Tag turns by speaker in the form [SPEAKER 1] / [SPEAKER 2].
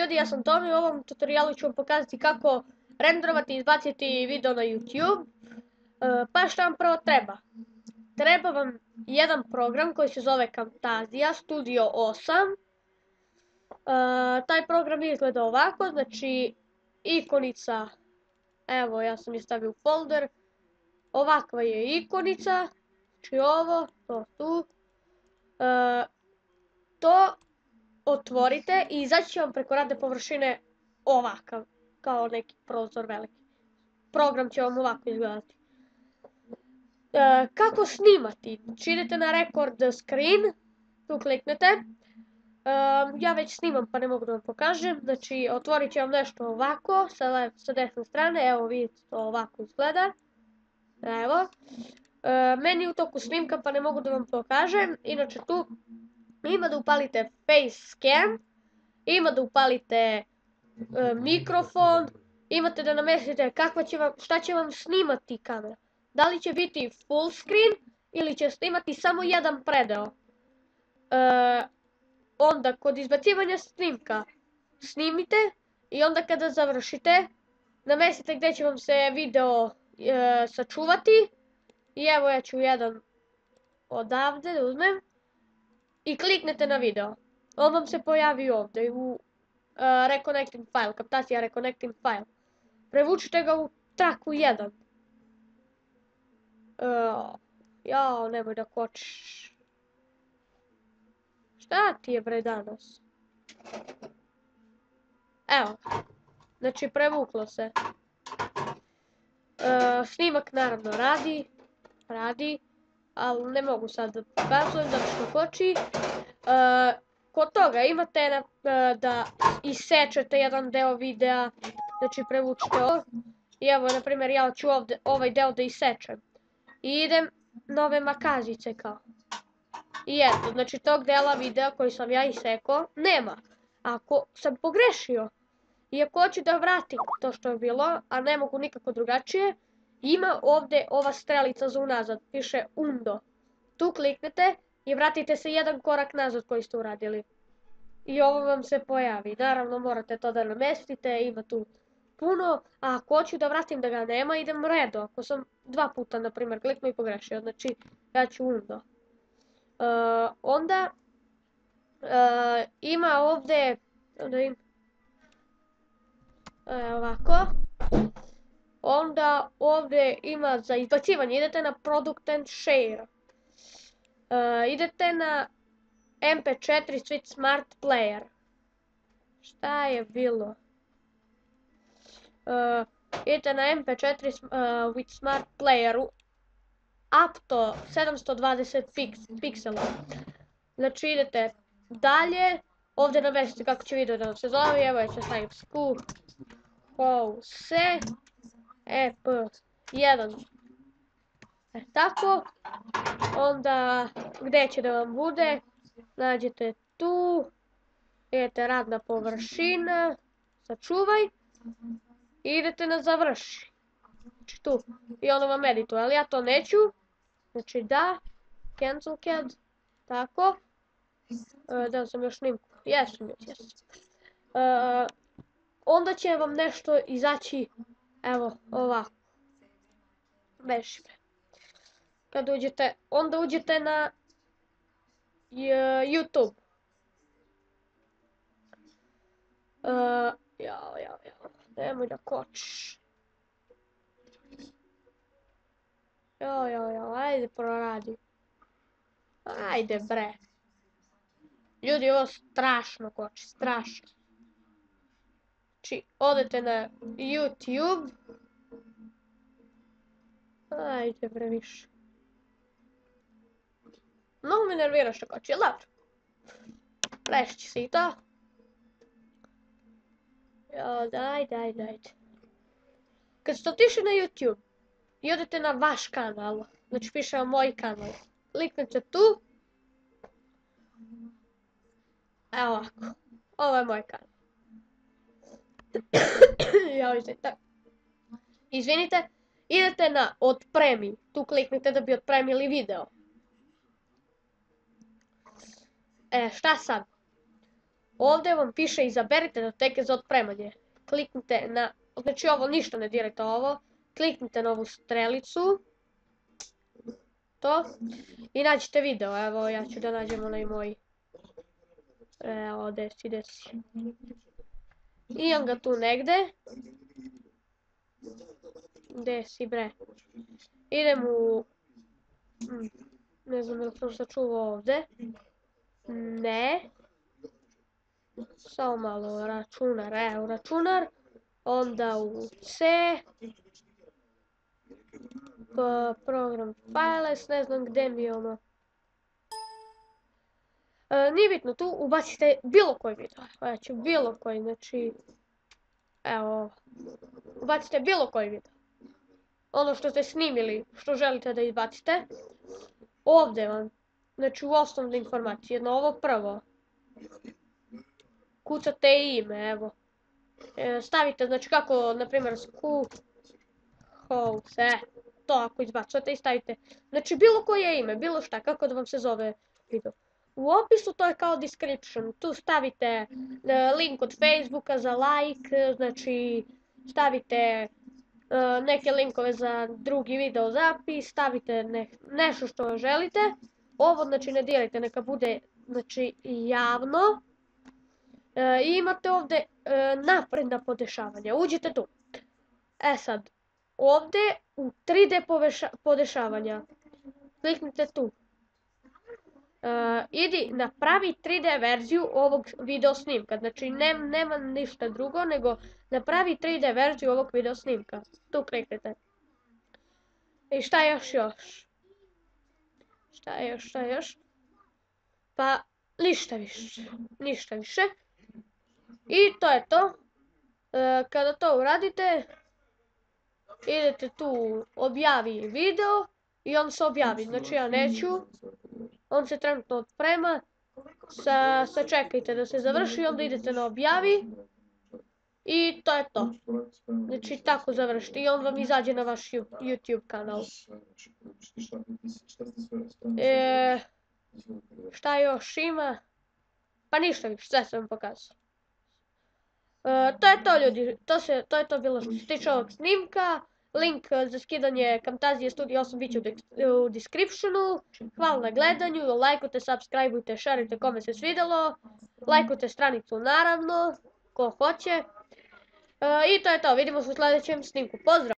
[SPEAKER 1] ljudi, ja sam Tomi, u ovom tutorialu ću vam pokazati kako renderovati i izbaciti video na YouTube. Pa šta vam prvo treba? Treba vam jedan program koji se zove Camtasia Studio 8. Taj program izgleda ovako, znači ikonica, evo ja sam je stavio u folder, ovakva je ikonica, znači ovo, to tu, to otvorite i izaći će vam preko radne površine ovakav, kao neki prozor veliki. Program će vam ovako izgledati. Kako snimati? Znači idete na record screen, tu kliknete. Ja već snimam pa ne mogu da vam pokažem. Znači otvorit će vam nešto ovako sa desne strane. Evo vidite, to ovako izgleda. Evo. Meni je u toku snimka pa ne mogu da vam pokažem. Inače tu ima da upalite facecam, ima da upalite mikrofon, imate da namestite šta će vam snimati kamera. Da li će biti full screen ili će snimati samo jedan predeo. Onda kod izbacivanja snimka snimite i onda kada završite namestite gdje će vam se video sačuvati. I evo ja ću jedan odavde da uzmem i kliknete na video. On vam se pojavi ovdje u Reconnecting file, Camtasia Reconnecting file. Prevučite ga u traku 1. Jao, nemoj da kočiš. Šta ti je bre danas? Evo. Znači prevuklo se. Snimak naravno radi, ali ne mogu sad da pokazujem zato što koči. Kod toga imate da isečete jedan deo videa, znači prevučite ovo. I evo, na primjer, ja ću ovaj deo da isečem. I idem na ove makazice kao. I eto, znači tog dela videa koji sam ja isekao, nema. Ako sam pogrešio, i ako hoću da vratim to što je bilo, a ne mogu nikako drugačije, ima ovdje ova strelica za unazad, piše undo. Tu kliknete i vratite se jedan korak nazad koji ste uradili. I ovo vam se pojavi. Naravno morate to da namestite, ima tu puno, a ako hoću da vratim da ga nema, idem redo. Ako sam 2 puta, na primjer, kliknuo i pogrešio, znači ja ću undo. Onda ima ovdje, ovako, onda ovdje ima za izbacivanje, idete na Product and Share. Idete na MP4 Switch Smart Player. Šta je bilo? Idete na MP4 with Smart Player up to 720 piksela. Znači idete dalje, ovdje namestite kako će video da vam se zove, evo ja ću stavim se EP1. Tako, onda gdje će da vam bude, nađete tu, idete radna površina, sačuvaj, i idete na završi, znači tu, i ono vam edituje, ali ja to neću, znači da, cancel CAD, tako, da sam još snimku, jesam. Onda će vam nešto izaći, evo ovako, beži me. Kad uđete, onda uđete na YouTube. Jao, nemoj da kočiš. Jao, ajde proradi. Ajde bre. Ljudi, ovo strašno koči, strašno. Znači, odete na YouTube. Ajde bre više. Mnogo me nervira što koči, jel dobro? Rešit se i to. Daj. Kad ste otišli na YouTube i odete na vaš kanal, znači piše vam moj kanal, kliknete tu. Evo ovako, ovo je moj kanal. Izvinite, idete na otpremi, tu kliknite da bi otpremili video. Šta sad? Ovdje vam piše izaberite datoteke za otpremanje. Kliknite na, znači ovo ništa ne dirajte ovo, kliknite na ovu strelicu, to, i nađete video, evo ja ću da nađem onaj moj, evo desi, imam ga tu negde, desi bre, idem u, ne znam ili sam sačuvao ovdje, ne, samo malo računar, evo računar, onda u C, program files, ne znam gdje mi je ono. Nije bitno, tu ubacite bilo koji video, znači bilo koji, znači, evo, ubacite bilo koji video. Ono što ste snimili, što želite da izbacite, ovdje vam, znači u osnovne informacije, jedno ovo prvo, kucate ime, evo, stavite, znači kako, na primjer, to ako izbacujete i stavite, znači bilo koje ime, bilo šta, kako da vam se zove video. U opisu to je kao description, tu stavite link od Facebooka za like, znači stavite neke linkove za drugi video zapis, stavite nešto što želite. Ovo znači ne dirajte, neka bude znači javno. I imate ovdje napredna podešavanja, uđite tu. Sad, ovdje u 3D podešavanja, kliknite tu. Idi napravi 3D verziju ovog video snimka, znači nema ništa drugo nego napravi 3D verziju ovog video snimka, tu kliknite. I šta još? Šta još? Pa ništa više. I to je to. Kada to uradite, idete tu objavi video i on se objavi, znači ja neću. On se trenutno otprema, sačekajte da se završi, onda idete na objavi i to je to. Znači tako završite i on vam izađe na vaš YouTube kanal. Šta još ima? Pa ništa više, sve sam vam pokazao. To je to ljudi, to je to bilo što se tiče ovog snimka. Link za skidanje Camtasia Studio 8 bit će u descriptionu. Hvala na gledanju, lajkujte, subscribeujte, šerujte kome se svidjelo. Lajkujte stranicu naravno, ko hoće. I to je to, vidimo se u sljedećem snimku. Pozdrav!